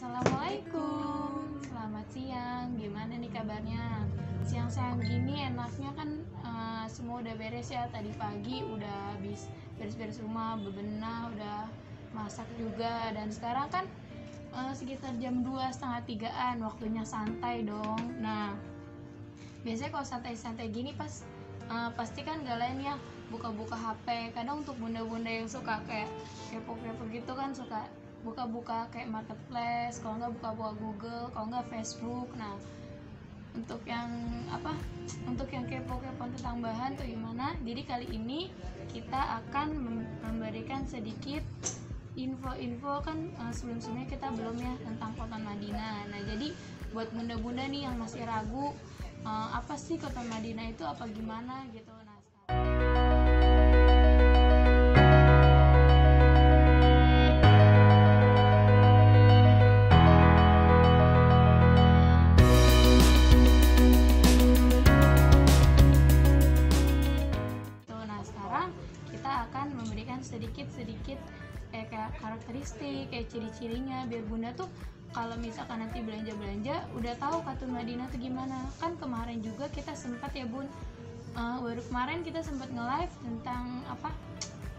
Assalamualaikum, selamat siang. Gimana nih kabarnya? Siang-siang gini enaknya kan semua udah beres ya. Tadi pagi udah habis beres-beres rumah, bebenah, udah masak juga. Dan sekarang kan sekitar jam 2 setengah 3-an, waktunya santai dong. Nah, biasanya kalau santai-santai gini pasti kan gak lain ya buka-buka HP. Kadang untuk bunda-bunda yang suka kayak kepo-kepo gitu kan suka buka-buka kayak marketplace, kalau nggak buka-buka Google, kalau nggak Facebook. Nah, untuk yang kepo-kepo tentang bahan tuh gimana, jadi kali ini kita akan memberikan sedikit info-info kan. Sebelum-sebelumnya kita belum ya tentang Cotton Madinah. Nah, jadi buat bunda-bunda nih yang masih ragu apa sih Cotton Madinah itu, apa gimana gitu. Nah, sekarang kita akan memberikan sedikit kayak karakteristik, kayak ciri-cirinya, biar bunda tuh kalau misalkan nanti belanja udah tahu Cotton Madinah tuh gimana. Kan kemarin juga kita sempat ya bun, baru kemarin kita sempat nge-live tentang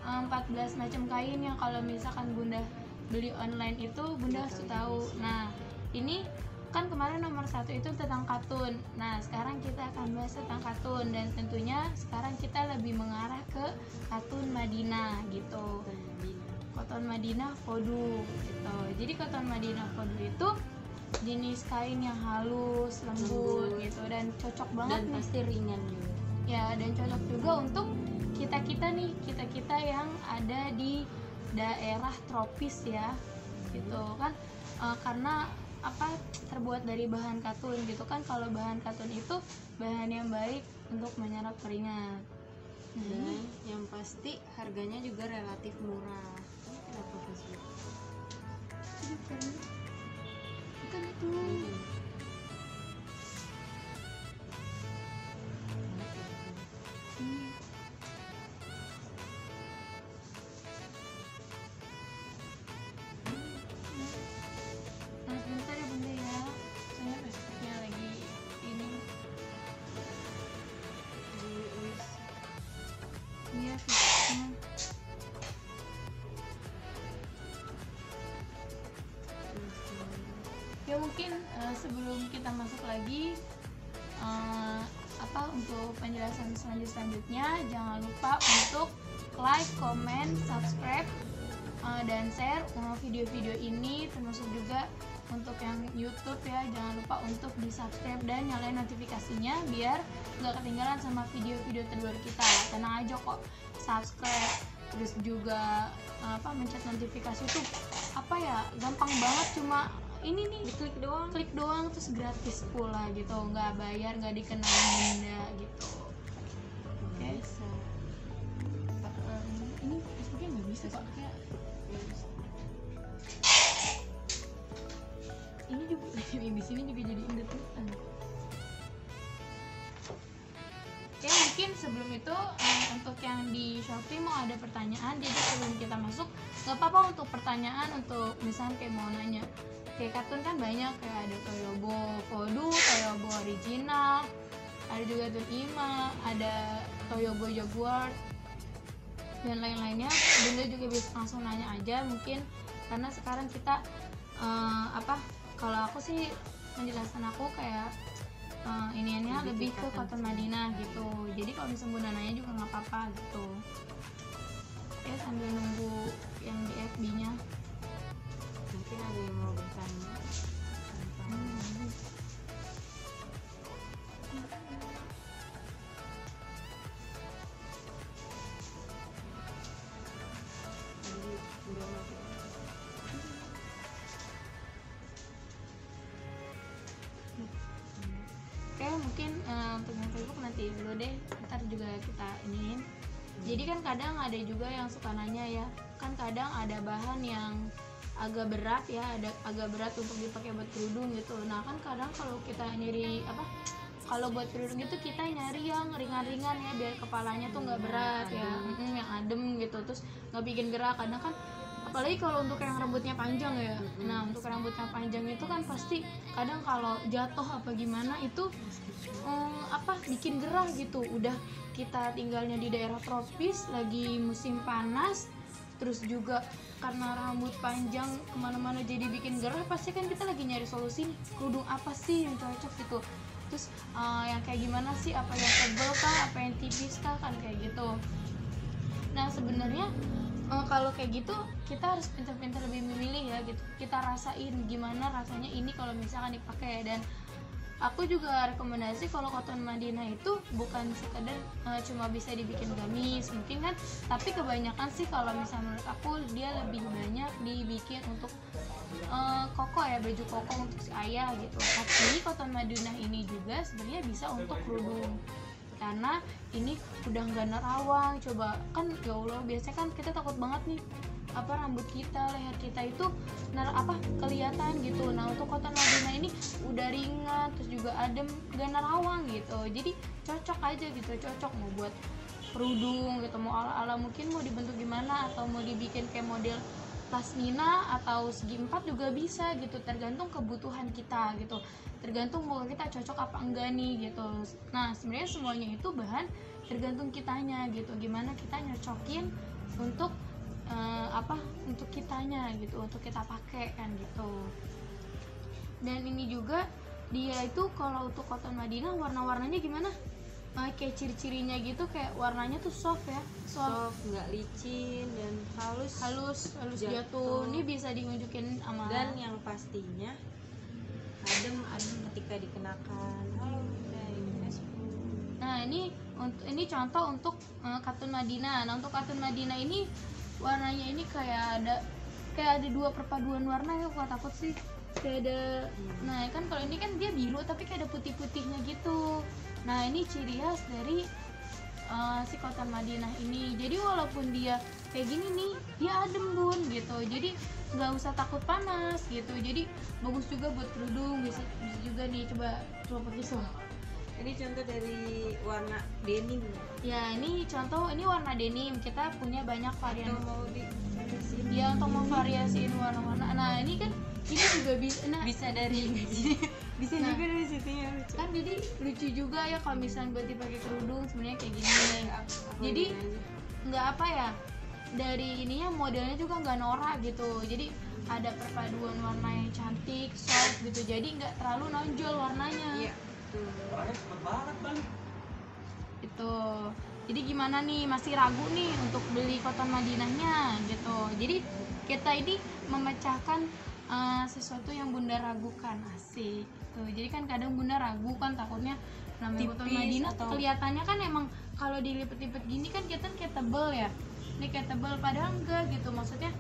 14 macam kain yang kalau misalkan bunda beli online itu bunda harus tahu. Nah, ini kan kemarin nomor 1 itu tentang katun. Nah, sekarang kita akan bahas tentang katun, dan tentunya sekarang kita lebih mengarah ke Cotton Madinah gitu. Cotton Madinah Vodou gitu. Jadi Cotton Madinah Vodou itu jenis kain yang halus, lembut gitu, dan cocok banget dan pasti ringan juga. Ya, dan cocok juga untuk kita yang ada di daerah tropis ya gitu kan, karena terbuat dari bahan katun gitu kan. Kalau bahan katun itu bahan yang baik untuk menyerap keringat. Dan yang pasti harganya juga relatif murah. Kenapa sih? Bukan itu. Bentar ya bunda ya, saya Facebooknya lagi ini. Iya, Facebooknya. Ya mungkin sebelum kita masuk lagi untuk penjelasan selanjutnya, jangan lupa untuk like, comment, subscribe, dan share video-video ini, termasuk juga untuk yang YouTube ya. Jangan lupa untuk di subscribe dan nyalain notifikasinya biar gak ketinggalan sama video-video terbaru kita. Tenang aja kok, subscribe terus juga mencet notifikasi tuh gampang banget, cuma ini nih klik doang terus gratis pula gitu, nggak bayar, nggak dikenain denda gitu. Oke. Ini Facebooknya nggak bisa kok. Ini juga di sini juga jadi indetutan. Oke, mungkin sebelum itu untuk yang di Shopee mau ada pertanyaan, jadi sebelum kita masuk nggak apa-apa untuk pertanyaan, untuk misalnya kayak mau nanya kayak katun kan banyak, kayak ada Toyobo Vodou, Toyobo original, ada juga Tunima, ada Toyobo Jaguar dan lain-lainnya. Bunda juga bisa langsung nanya aja mungkin, karena sekarang kita kalau aku sih penjelasan aku kayak iniannya lebih ke Cotton Madinah gitu. Jadi kalau misalnya bunda nanya juga nggak apa-apa gitu. Ya, sambil nunggu yang di FB-nya. Mungkin ada yang mau bertanya. Oke, mungkin untuk yang Facebook nanti dulu deh, ntar juga kita iniin. Jadi kan kadang ada juga yang suka nanya ya, kan kadang ada bahan yang agak berat ya, agak berat untuk dipakai buat kerudung gitu. Nah kan kadang kalau kita nyari kalau buat kerudung itu kita nyari yang ringan-ringan ya, biar kepalanya tuh nggak berat ya, yang adem gitu, terus nggak bikin gerak. Kadang kan apalagi kalau untuk yang rambutnya panjang ya. Nah untuk rambutnya panjang itu kan pasti kadang kalau jatuh apa gimana itu bikin gerah gitu. Udah kita tinggalnya di daerah tropis, lagi musim panas, terus juga karena rambut panjang kemana-mana jadi bikin gerah, pasti kan kita lagi nyari solusi nih, kerudung apa sih yang cocok gitu. Terus yang kayak gimana sih, apa yang tebel kah, apa yang tipis kah, kan kayak gitu. Nah sebenarnya kalau kayak gitu kita harus pintar-pintar lebih memilih ya gitu. Kita rasain gimana rasanya ini kalau misalkan dipakai. Dan aku juga rekomendasi kalau cotton Madinah itu bukan sekedar cuma bisa dibikin gamis mungkin kan, tapi kebanyakan sih kalau misalnya menurut aku dia lebih banyak dibikin untuk koko ya, baju koko untuk si ayah gitu. Tapi cotton Madinah ini juga sebenarnya bisa untuk kerudung, karena ini udah nggak nerawang. Coba kan ya Allah, biasanya kan kita takut banget nih rambut kita, leher kita itu kelihatan gitu. Nah untuk cotton Madinah ini udah ringan, terus juga adem, gak nerawang gitu. Jadi cocok aja gitu, cocok mau buat kerudung gitu, mau ala-ala mungkin mau dibentuk gimana, atau mau dibikin kayak model pasmina atau segi empat juga bisa gitu, tergantung kebutuhan kita gitu, tergantung mau kita cocok apa enggak nih gitu. Nah sebenarnya semuanya itu bahan tergantung kitanya gitu, gimana kita nyocokin untuk untuk kitanya gitu, untuk kita pakai kan gitu. Dan ini juga dia itu kalau untuk cotton Madinah warna-warnanya gimana? Kayak ciri-cirinya gitu, kayak warnanya tuh soft ya, soft, nggak licin dan halus jatuh. Ini bisa diunjukin sama, dan yang pastinya adem ketika dikenakan. Halo dari Facebook. Nah ini contoh untuk cotton Madinah. Nah untuk cotton Madinah ini warnanya ini kayak ada dua perpaduan warna ya, aku takut sih kayak ada. Nah kan kalau ini kan dia biru tapi kayak ada putih-putihnya gitu. Nah ini ciri khas dari si cotton Madinah ini. Jadi walaupun dia kayak gini nih, dia adem bun gitu, jadi nggak usah takut panas gitu. Jadi bagus juga buat kerudung, bisa juga nih. Coba pakai so. Ini contoh dari warna denim. Ya ini contoh, ini warna denim. Kita punya banyak varian. Atau mau divariasiin? Ya untuk memvariasiin warna-warna. Nah ini kan ini juga bisa. Nah, bisa dari bisa nah, juga dari situnya lucu. Kan jadi lucu juga ya kalau misalnya buat dipakai kerudung sebenarnya kayak gini. Jadi nggak apa ya, dari ininya modelnya juga nggak norak gitu. Jadi ada perpaduan warna yang cantik, soft gitu. Jadi nggak terlalu nonjol warnanya. Iya. Orangnya cepet banget bang. Itu. Jadi gimana nih, masih ragu nih untuk beli cotton Madinahnya gitu. Jadi kita ini memecahkan sesuatu yang bunda ragukan, asik. Tuh, jadi kan kadang bunda ragu kan, takutnya namanya cotton Madinah atau kelihatannya kan emang kalau dilipet-lipet gini kan kita kayak tebel ya. Ini kayak tebel, padahal enggak gitu. Maksudnya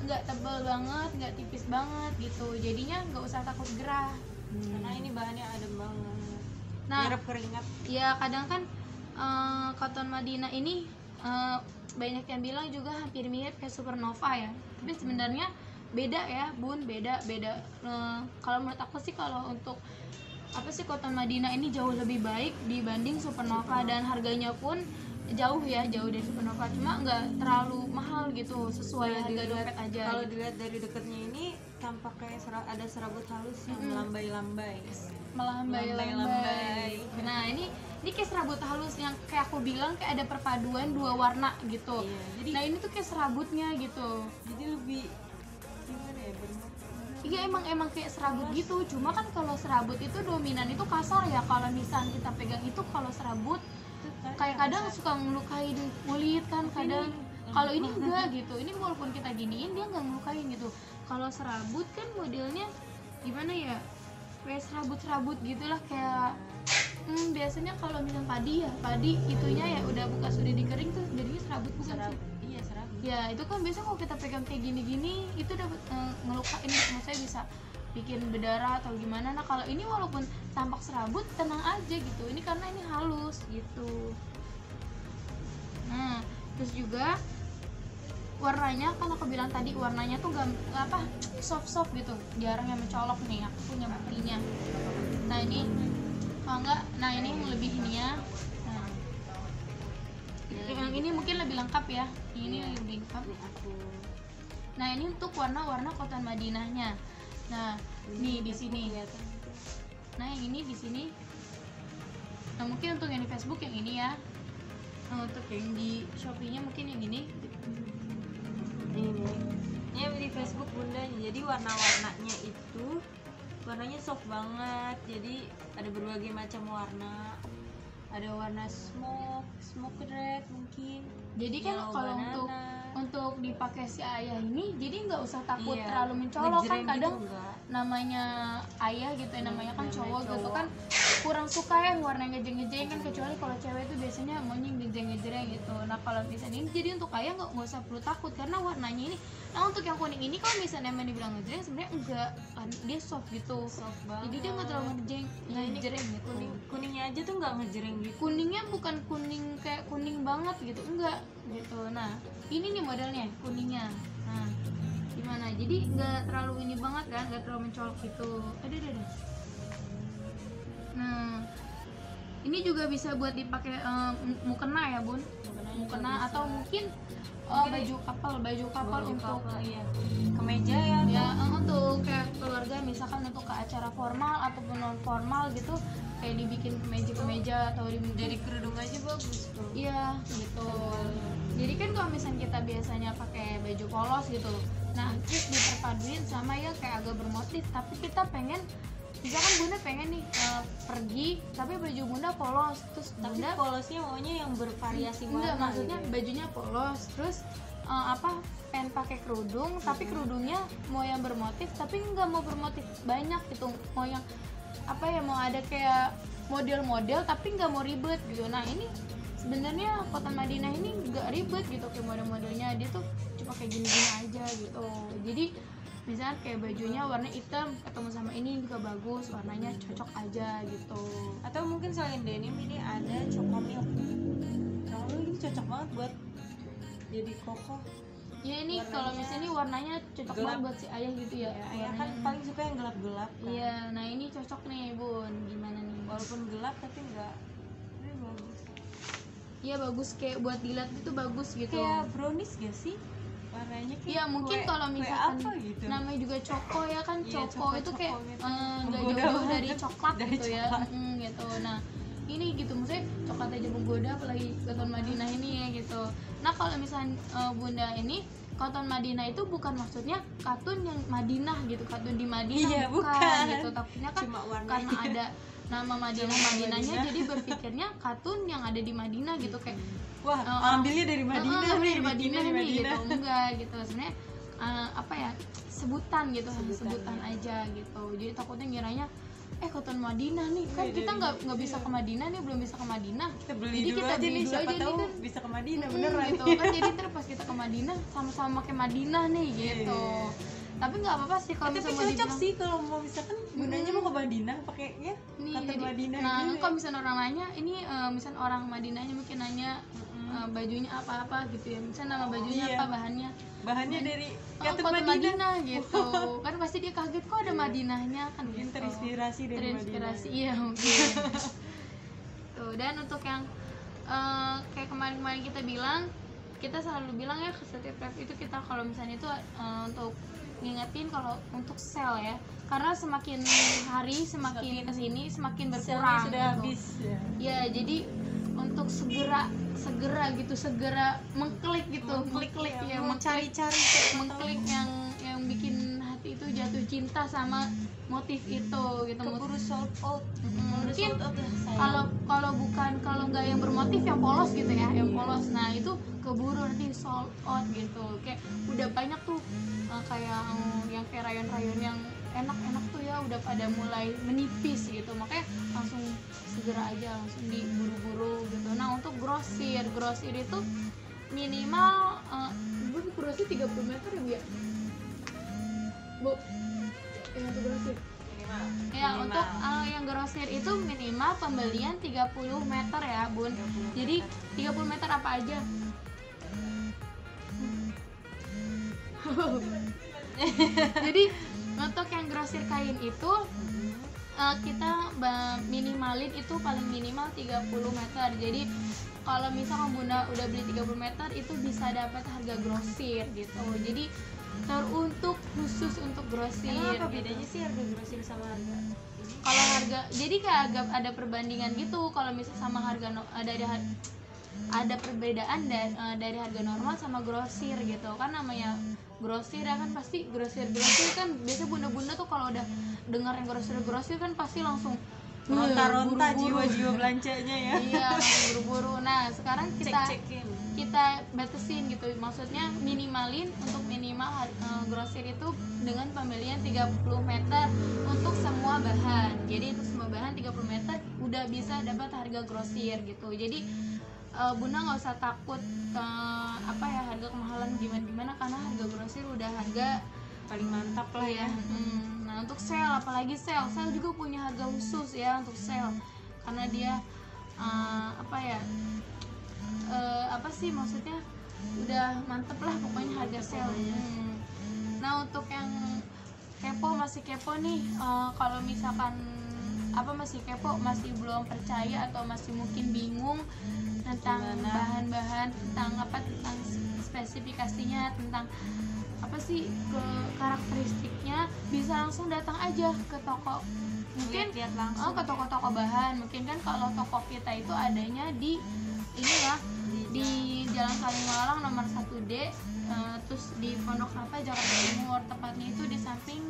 enggak tebel banget, enggak tipis banget gitu. Jadinya enggak usah takut gerah. Karena ini bahannya adem banget. Nah, nyerap keringat. Ya kadang kan cotton Madinah ini banyak yang bilang juga hampir mirip kayak Supernova ya. Tapi sebenarnya beda ya bun, beda. Kalau menurut aku sih kalau untuk cotton Madinah ini jauh lebih baik dibanding Supernova. Dan harganya pun jauh dari Supernova, cuma nggak terlalu mahal gitu, sesuai harga dompet aja. Kalau dilihat dari dekatnya ini tampak kayak ada serabut halus yang melambai-lambai. Nah ini kayak serabut halus yang kayak aku bilang kayak ada perpaduan dua warna gitu. Iya, nah ini tuh kayak serabutnya gitu. Jadi lebih gimana ya, Iya emang kayak serabut gitu. Cuma kan kalau serabut itu dominan itu kasar ya. Kalau misalnya kita pegang itu, kalau serabut kayak kadang suka ngelukain kulit kan kadang. Kalau ini enggak gitu. Ini walaupun kita giniin dia nggak ngelukain gitu. Kalau serabut kan modelnya gimana ya? Kayak serabut gitulah, kayak biasanya kalau misalnya padi itunya ya udah sudah dikering tuh jadinya serabut, bukan sih? Iya, serabut. Ya itu kan biasanya kalau kita pegang kayak gini itu dapat ngelukain gitu, maksudnya bisa bikin berdarah atau gimana. Nah kalau ini walaupun tampak serabut, tenang aja gitu, ini karena ini halus gitu. Nah terus juga warnanya kan aku bilang tadi, warnanya tuh soft gitu, jarang yang mencolok nih. Aku punya buktinya. Nah ini ini yang lebih ini ya. Nah yang ini mungkin lebih lengkap ya. Ini lebih lengkap. Nah ini untuk warna-warna cotton Madinahnya. Nah nih di sini. Nah yang ini di sini. Nah mungkin untuk yang di Facebook yang ini ya. Nah untuk yang di Shopee-nya mungkin yang ini. Ini di Facebook Bunda. Jadi warna-warnanya itu warnanya soft banget. Jadi ada berbagai macam warna. Ada warna smoke red mungkin. Jadi kan yellow kalau banana. untuk dipakai si ayah ini, jadi nggak usah takut Iya, terlalu mencolok kan ngejreng kadang gitu enggak. namanya ayah gitu ya, namanya kan Namanya cowok gitu cowok. kan kurang suka ya warna ngejreng-ngejreng kan, kecuali kalau cewek itu biasanya maunya ngejreng-ngejreng gitu. Nah kalau misalnya ini jadi untuk ayah nggak usah perlu takut karena warnanya ini. Nah untuk yang kuning ini kalau misalnya emang dibilang ngejreng sebenarnya enggak kan, dia soft gitu. Soft banget. Jadi dia nggak terlalu ngejreng, Nah, ini ngejreng gitu. kuningnya aja tuh nggak ngejreng gitu. Kuningnya bukan kuning kayak kuning banget gitu, enggak gitu. Nah ini nih modelnya kuningnya. Nah gimana, jadi nggak terlalu ini banget kan, nggak terlalu mencolok gitu. Ada. Nah ini juga bisa buat dipakai mukena ya bun, mukena atau mungkin baju kapal untuk iya. Kemeja ya. ya untuk kayak keluarga misalkan untuk ke acara formal ataupun non formal gitu, kayak dibikin kemeja atau Dari kerudung aja bagus tuh. iya gitu. Jadi kan kalau misalnya kita biasanya pakai baju polos gitu, nah terus diperpaduin sama yang kayak agak bermotif, tapi kita pengen misalkan bunda pengen nih pergi tapi baju bunda polos, terus Tapi bunda polosnya maunya yang bervariasi warna. enggak, maksudnya gitu ya. bajunya polos terus pengen pakai kerudung tapi kerudungnya mau yang bermotif tapi nggak mau bermotif banyak gitu, mau yang mau ada kayak model-model tapi nggak mau ribet gitu. Nah ini sebenarnya cotton Madinah ini nggak ribet gitu kayak model-modelnya, dia tuh cuma kayak gini-gini aja gitu. Jadi misalnya kayak bajunya warna hitam ketemu sama ini juga bagus, warnanya cocok aja gitu. Atau mungkin selain denim ini ada choco-milk. Kalau ini cocok banget buat jadi koko. Ya ini Warnanya kalau misalnya ini warnanya cocok gelap. banget buat si ayah gitu ya. Ya, ayah kan Warnanya. paling suka yang gelap-gelap kan. Iya, nah ini cocok nih bun, gimana nih? Walaupun gelap tapi enggak. Ini bagus. Iya bagus, kayak buat dilihat itu bagus gitu. Kayak brownies gak sih? Warnanya kayak Iya mungkin kue- kalau kue misalkan apa gitu. namanya juga coko ya kan, Iya, coko coko itu kayak gitu. nggak Menggoda jauh-jauh banget. dari coklat Dari gitu ya. coklat. Gitu. Nah ini gitu, maksudnya coklat aja menggoda apalagi cotton Madinah ini ya gitu. Nah kalau misalnya bunda ini cotton Madinah itu bukan maksudnya katun yang Madinah gitu, katun di Madinah, Iya, bukan. gitu. Takutnya kan Cuma warnanya. karena ada nama Madinah Cuma Madinahnya Madinah. jadi berpikirnya katun yang ada di Madinah gitu, kayak Wah, orang- ambilnya dari Madinah nih, dari Madinah bikinnya di nih gitu. Madinah. Enggak gitu sebenarnya sebutan gitu, hanya Sebutan, sebutan ya. aja gitu. Jadi takutnya ngiranya cotton Madinah nih kan, Iya, kita iya, nggak bisa ke Madinah nih, belum bisa ke Madinah, Kita beli jadi dulu kita aja beli nih, dulu siapa aja nih tahu kan. bisa ke Madinah Mm, beneran. gitu kan, jadi ntar pas kita ke Madinah sama-sama pakai Madinah nih gitu. Tapi nggak apa-apa sih kalau Tapi misalnya mau cocok dibilang sih kalau mau misalkan bundanya mau ke Madinah pakai ya nih, kata jadi, Madinah nah gitu. kalau misalnya orang nanya ini misalnya orang Madinahnya mungkin nanya bajunya apa gitu ya, misalnya nama bajunya Iya. apa, bahannya Bahannya dari Cotton Cotton Madinah gitu. Kan pasti dia kaget kok ada Madinahnya kan Mungkin gitu. terinspirasi dari Terinspirasi, Madinah. iya mungkin. Tuh, dan untuk yang kayak kemarin-kemarin kita bilang, kita selalu bilang ya ke setiap rep itu kita kalau misalnya itu untuk ngingetin kalau untuk sel ya, karena semakin hari semakin kesini semakin Selnya berkurang sudah gitu. habis ya. Ya jadi untuk segera mengklik gitu, Mengklik ya, mau mengklik cari-cari mengklik yang bikin hati itu jatuh cinta sama motif itu gitu. keburu sold out. Mungkin Sold out ya, sayang. kalau nggak yang bermotif yang polos gitu ya, yang polos, nah itu keburu nanti sold out gitu. Kayak udah banyak tuh kayak yang kayak rayon-rayon yang enak-enak tuh ya udah pada mulai menipis gitu, makanya langsung segera aja langsung diburu-buru gitu. Nah untuk grosir itu minimal grosir 30 meter ya Bu ya? Bu, yang untuk grosir ya, Minimal. untuk yang grosir itu minimal pembelian 30 meter ya Bun. 30 Jadi 30 meter apa aja? Jadi untuk yang grosir kain itu kita minimalin itu paling minimal 30 meter. Jadi kalau misalkan Bunda udah beli 30 meter itu bisa dapat harga grosir gitu. Jadi teruntuk khusus untuk grosir. Emang apa gitu. bedanya sih harga grosir sama harga ini? Kalau harga, jadi kayak agak ada perbandingan gitu. Kalau misal sama harga ada perbedaan dari harga normal sama grosir gitu kan. Namanya grosir ya kan, pasti grosir kan biasa bunda-bunda tuh kalau udah dengar yang grosir kan pasti langsung Ronta-ronta buru-buru. jiwa-jiwa belanjanya ya. Iya, buru-buru. Nah sekarang Cek-cekin. kita batasin gitu, maksudnya minimalin untuk minimal grosir itu dengan pembelian 30 meter untuk semua bahan. Jadi untuk semua bahan 30 meter udah bisa dapat harga grosir gitu. Jadi Bunda nggak usah takut harga kemahalan gimana karena harga grosir udah harga Paling mantap lah ya. Nah untuk sale, apalagi sale juga punya harga khusus ya untuk sale karena dia maksudnya udah mantep lah pokoknya harga sale. Nah untuk yang masih kepo nih, kalau misalkan masih kepo, masih belum percaya atau masih mungkin bingung tentang bahan-bahan, tentang spesifikasinya, tentang ke karakteristiknya, bisa langsung datang aja ke toko, mungkin Lihat langsung ke toko-toko bahan. Mungkin kan kalau toko kita itu adanya di di Jalan Kalimalang nomor 1D, terus di Pondok Kelapa Jakarta Timur, tepatnya itu di samping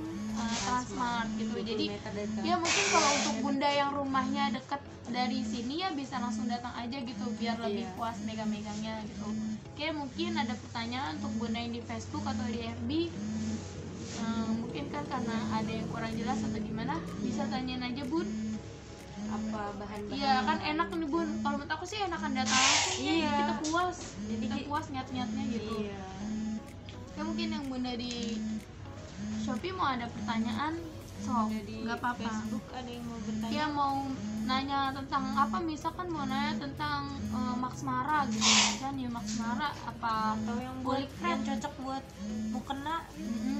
Transmart gitu. Jadi ya mungkin kalau untuk bunda yang rumahnya dekat dari sini ya bisa langsung datang aja gitu biar lebih puas megang-megangnya gitu. Oke, mungkin ada pertanyaan untuk bunda yang di Facebook atau di FB, mungkin kan karena ada yang kurang jelas atau gimana, bisa tanyain aja bun. apa bahan-bahan. Iya kan enak nih bun, kalau menurut aku sih enakan datang langsung ya, jadi kita puas, kita puas niat-niatnya gitu. Iya. Ya mungkin yang bunda di Shopee mau ada pertanyaan, sok Di nggak apa-apa. Facebook ada yang mau bertanya. Dia mau nanya tentang misalkan mau nanya tentang Max Mara gitu kan ya, Max Mara apa Atau yang buat kulit yang krep. cocok buat mukena.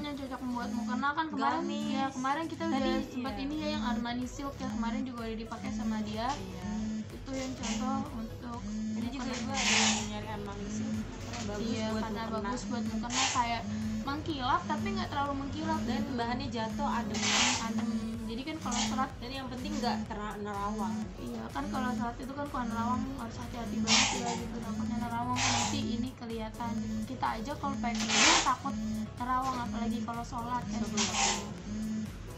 Yang cocok membuat mukena kan kemarin Gamis. ya, kemarin kita udah Tadi, sempat iya. ini ya yang Armani Silk ya, kemarin juga udah dipakai sama dia. Iya. Itu yang contoh untuk Ini juga mukena. gue ada yang nyari Armani sih. Bagus Iya, buat karena mukena. bagus buat mukena, kayak mengkilap tapi nggak terlalu mengkilap Dan gitu. bahannya jatuh adem. adem. Jadi kan kalau serat, Dan yang penting nggak nerawang. iya kan kalau serat itu kan kalau nerawang harus hati-hati banget ya gitu, takutnya nerawang nanti ini kelihatan. Kita aja kalau pakai kerudung takut nerawang, apalagi kalau sholat kan.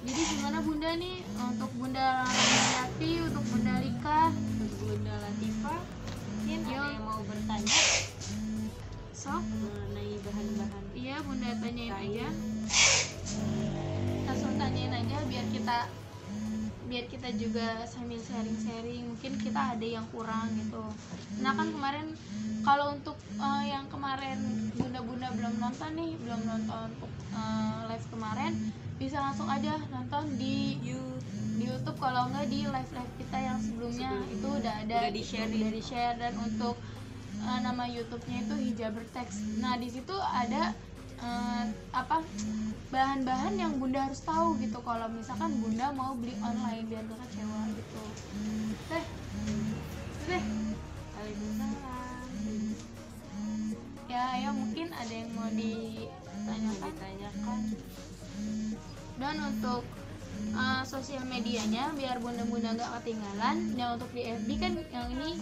Jadi gimana bunda nih untuk bunda Yati, untuk bunda Lika, Untuk Bunda Latifah, mungkin ada yang mau bertanya sok mengenai bahan-bahan. iya bunda tanyain Kain. aja, langsung tanyain aja biar kita juga sambil sharing-sharing, mungkin kita ada yang kurang gitu. Nah kan kemarin kalau untuk yang kemarin bunda-bunda belum nonton live kemarin, bisa langsung aja nonton di YouTube, kalau enggak di live kita yang sebelumnya itu udah ada, Udah di-share. udah di-share. Dan untuk nama YouTube-nya itu Hijabertex. Nah di situ ada bahan-bahan yang bunda harus tahu gitu kalau misalkan bunda mau beli online biar gak kecewa gitu. Teh Waalaikumsalam. ya mungkin ada yang mau ditanyakan. Dan untuk sosial medianya biar bunda-bunda gak ketinggalan, yang untuk di FB kan yang ini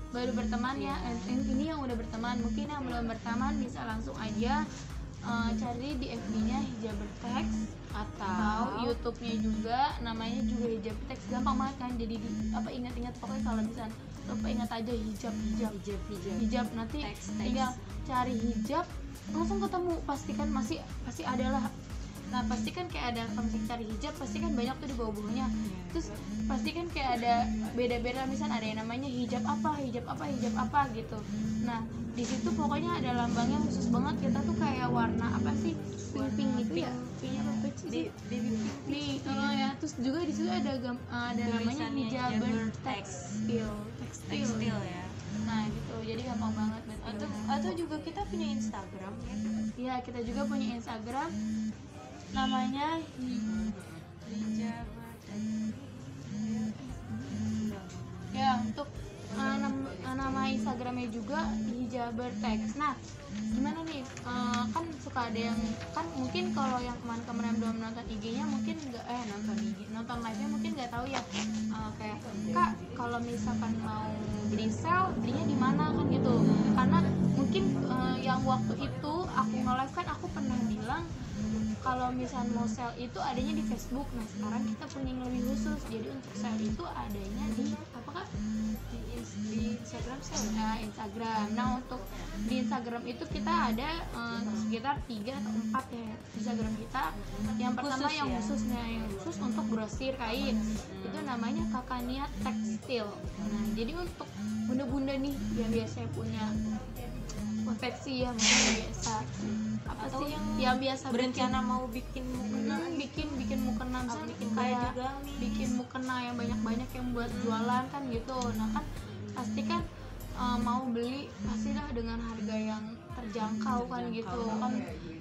baru berteman ya, ini yang udah berteman. Mungkin yang belum berteman bisa langsung aja cari di FB-nya Hijabertex, atau YouTube-nya juga namanya juga Hijabertex, gampang banget kan. Jadi ingat-ingat, pokoknya kalau bisa lupa ingat aja hijab nanti Text. tinggal cari hijab langsung ketemu, pastikan pasti ada lah. Nah pasti kan kayak ada, kalau misalnya cari hijab pasti kan banyak tuh di bawah-bawahnya. Terus pasti kan kayak ada beda-beda, misalnya ada yang namanya hijab apa gitu. Nah di situ pokoknya ada lambangnya khusus banget. Kita tuh kayak warna apa sih, pink gitu ya, pinknya apa sih pink ya. Terus juga di situ ada namanya Tulisannya Hijabertex tekstil ya. Nah gitu, jadi gampang banget berarti. Atau juga kita punya Instagram ya. Iya, kita juga punya Instagram namanya ya. Untuk nama Instagramnya juga juga hijaber teks. Nah, gimana nih? Kan suka ada yang kan mungkin kalau yang kemarin-kemarin belum nonton IG-nya mungkin nggak nonton IG, nonton live-nya mungkin nggak tahu ya. Kayak Kak, kalau misalkan mau beli sale belinya di mana kan gitu. Karena mungkin yang waktu itu aku nge-live kan aku pernah bilang kalau misalnya mau sale itu adanya di Facebook. Nah sekarang kita punya yang lebih khusus, jadi untuk sale itu adanya di apa Kak? Di Instagram sale. Instagram. Nah untuk di Instagram itu kita ada sekitar 3 atau 4 ya Instagram kita. Yang pertama Khusus yang ya? khususnya yang khusus untuk grosir kain, itu namanya Kakania Tekstil. Nah jadi untuk bunda-bunda nih yang biasanya punya konveksi ya, mungkin biasa apa Atau sih yang yang biasa berencana mau bikin mukena, bikin mukena, misalnya bikin kayak baju gamis, bikin mukena yang banyak yang buat jualan kan gitu. Nah kan pasti kan mau beli pastilah dengan harga yang terjangkau kan gitu kan.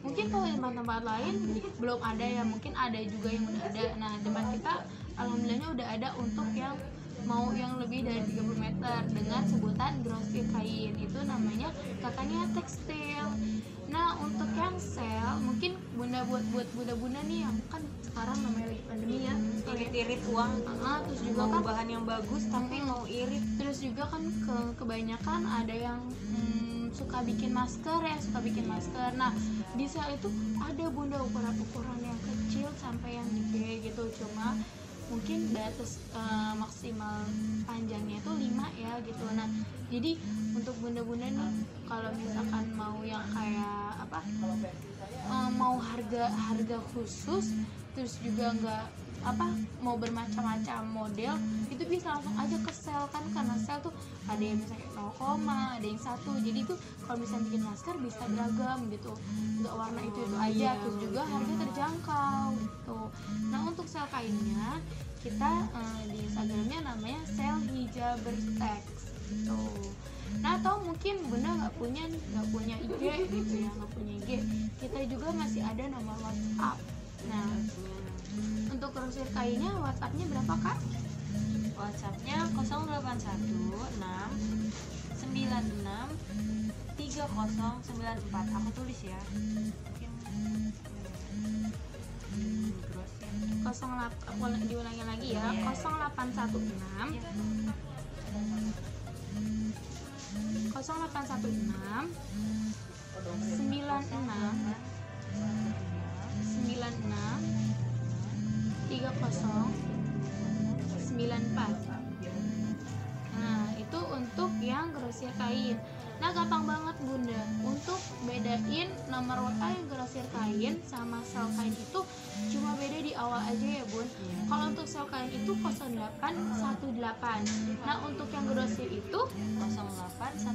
Mungkin kalau di tempat-tempat lain belum ada ya, mungkin ada juga yang udah ada. Nah tempat kita alhamdulillahnya udah ada untuk yang mau yang lebih dari 30 meter dengan sebutan grosir kain, itu namanya Kakania Tekstil. Nah untuk yang sale mungkin buat bunda-bunda nih yang kan sekarang namanya lagi pandemi ya, irit-irit uang, terus juga mau kan bahan yang bagus tapi mau irit. terus juga kan kebanyakan ada yang suka bikin masker ya, nah di sale itu ada bunda ukuran yang kecil sampai yang gede gitu, cuma mungkin batas maksimal panjangnya itu 5 ya gitu. Nah jadi untuk bunda-bunda nih kalau misalkan mau yang kayak apa mau harga khusus, terus juga nggak mau bermacam-macam model, itu bisa langsung aja ke sale kan, karena sale tuh ada yang misalnya 0, ada yang 1, jadi tuh kalau misalnya bikin masker bisa beragam gitu, nggak warna itu aja, terus juga harga terjangkau gitu. Nah untuk sale kainnya kita di Instagramnya namanya sale hijaber teks gitu. Nah atau mungkin bunda nggak punya IG gitu ya, nggak punya IG, kita juga masih ada nomor WhatsApp. Nah untuk grosir kainnya WhatsAppnya berapa Kak? WhatsAppnya 0816 96 3094. Aku tulis ya. Mungkin 08 aku diulangi lagi ya. 0816 3094. Nah itu untuk yang grosir kain. Nah gampang banget bunda untuk bedain nomor WA yang grosir kain sama sel kain itu cuma beda di awal aja ya bun. Kalau untuk sel kain itu 0818. Nah untuk yang grosir itu 0816.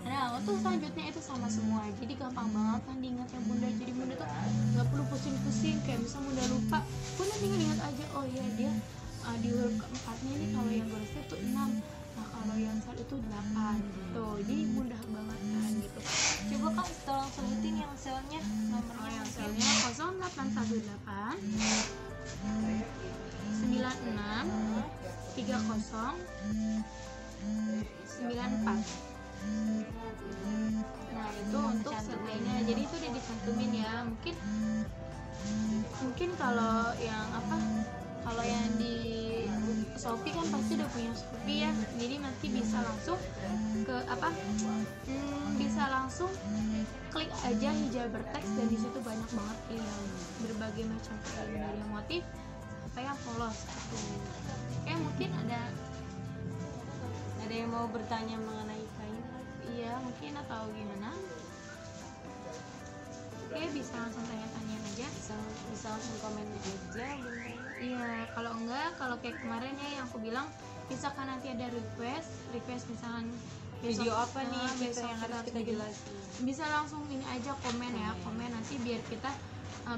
nah untuk selanjutnya itu sama semua, jadi gampang banget kan diingatnya bunda. Jadi bunda tuh nggak perlu pusing-pusing kayak bisa bunda lupa, bunda tinggal ingat aja, oh iya dia di huruf keempatnya nih kalau yang grosir tuh 6, nah kalau yang sel itu 8 gitu, jadi mudah banget kan gitu. Coba Kak tolong sebutin yang selnya nomornya. Yang selnya 0818 96 30 94. Nah itu untuk setelnya, jadi itu udah dicantumin ya. Mungkin kalau yang di Shopee kan pasti udah punya Shopee ya, jadi nanti bisa langsung bisa langsung klik aja hijaber teks, dan di situ banyak banget pilihan berbagai macam kain dari yang motif sampai yang polos gitu. Kayak mungkin ada yang mau bertanya mengenai kain? iya mungkin atau gimana. Oke, bisa langsung tanya-tanya aja, Bisa langsung komen aja Bunda. iya. Kalau enggak, kalau kayak kemarin ya yang aku bilang, misalkan nanti ada request misalkan Video apa nih besok yang harus kita bikin, jelasin? bisa langsung ini aja komen ya, komen nanti biar kita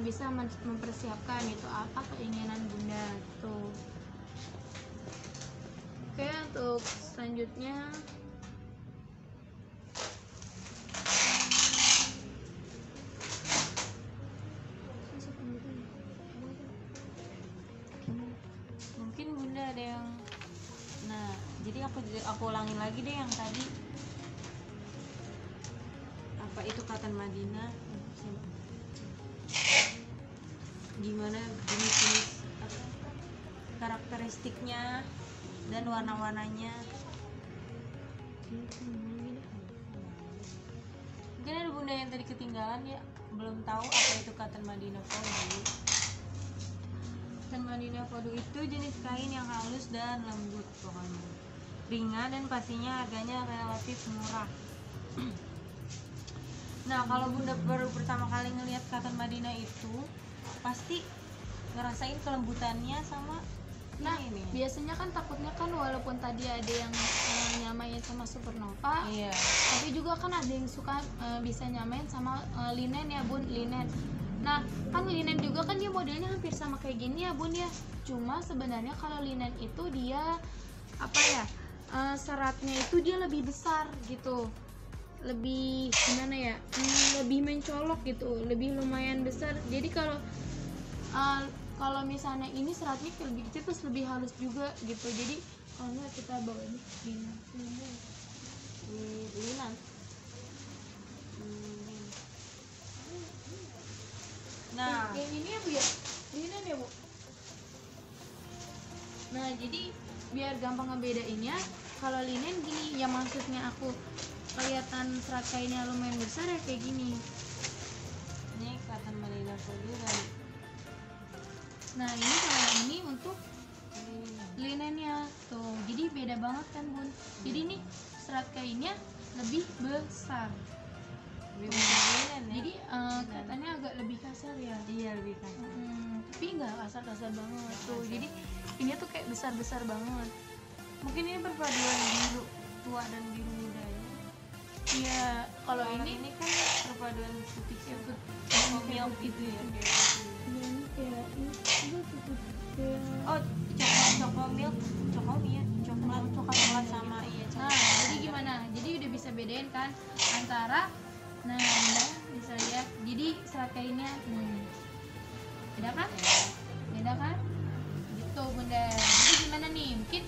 bisa mempersiapkan itu apa keinginan bunda gitu. Oke, untuk selanjutnya Mungkin Bunda ada yang, nah jadi aku ulangin lagi deh yang tadi. apa itu Cotton Madinah, gimana jenis-jenis karakteristiknya dan warna-warnanya. Mungkin ada bunda yang tadi ketinggalan ya, belum tahu apa itu Cotton Madinah Podu. Cotton Madinah Podu itu jenis kain yang halus dan lembut pokoknya, ringan dan pastinya harganya relatif murah. Nah, kalau bunda baru pertama kali ngelihat Cotton Madinah itu pasti ngerasain kelembutannya sama Nah, ini. biasanya kan takutnya kan walaupun tadi ada yang nyamain sama Supernova, Iya. tapi juga kan ada yang suka bisa nyamain sama linen ya bun, linen. Nah, kan linen juga kan dia modelnya hampir sama kayak gini ya bun ya. Cuma sebenarnya kalau linen itu dia apa ya, seratnya itu dia lebih besar gitu, lebih gimana ya, lebih mencolok gitu, lebih lumayan besar. Jadi kalau misalnya ini seratnya lebih kecil terus lebih halus juga gitu. Jadi kalau nggak kita bawa ini linen. Linan. Nah, Yang ini ya bu ya, linen ya bu. Nah jadi biar gampang ngebedainnya, kalau linen gini, ya maksudnya aku kelihatan serat kainnya lumayan besar ya kayak gini. ini Cotton Madinah Podu dan Nah ini kalau ini untuk linennya tuh, jadi beda banget kan bun. Jadi ini serat kainnya lebih besar. lebih besar linen ya. Jadi katanya agak lebih kasar ya. Iya, lebih kasar. Tapi nggak kasar-kasar banget tuh. Jadi ini tuh kayak besar-besar banget. Mungkin ini perpaduan biru tua dan biru muda ya. Iya, kalau Ini ini kan perpaduan putih ya sama milk gitu ya. ini kayak ini kayak Oh, coklat milk, coklat coklat sama iya Nah, coklat. jadi gimana? Jadi udah bisa bedain kan antara, nah Bunda bisa lihat. Jadi serat kainnya, beda kan? Beda kan? Gitu Bunda. Jadi gimana nih? Mungkin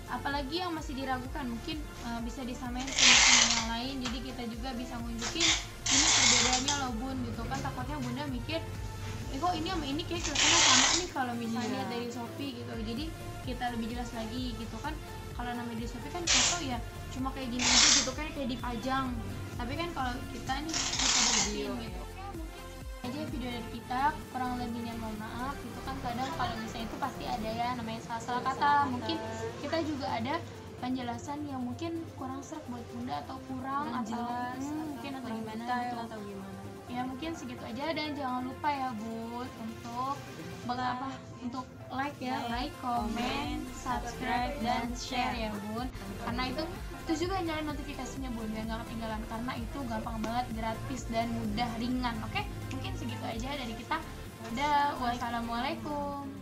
apalagi yang masih diragukan, mungkin bisa disamain sama yang lain. Jadi kita juga bisa nunjukin ini perbedaannya loh bun gitu kan. Takutnya Bunda mikir kok ini sama ini kayak kelihatannya sama nih kalau misalnya Iya. lihat dari Shopee gitu. Jadi kita lebih jelas lagi gitu kan. Kalau namanya di Shopee kan foto ya cuma kayak gini aja gitu kan, kayak dipajang. Tapi kan kalau kita nih kita Video. buktiin gitu. Oke, mungkin aja video dari kita, kurang lebihnya mohon maaf gitu kan. Kadang kalau misalnya itu pasti ada ya namanya salah-salah kata. Mungkin kita juga ada penjelasan yang mungkin kurang serak buat Bunda atau kurang atau jelas mungkin atau gimana gitu. atau gimana. Ya mungkin segitu aja, dan jangan lupa ya Bun untuk untuk like ya, like, comment, subscribe dan share ya Bun. Karena itu juga nyalain notifikasinya Bun biar nggak ketinggalan, karena itu gampang banget, gratis dan mudah, ringan. Oke, mungkin segitu aja dari kita. Wassalamualaikum.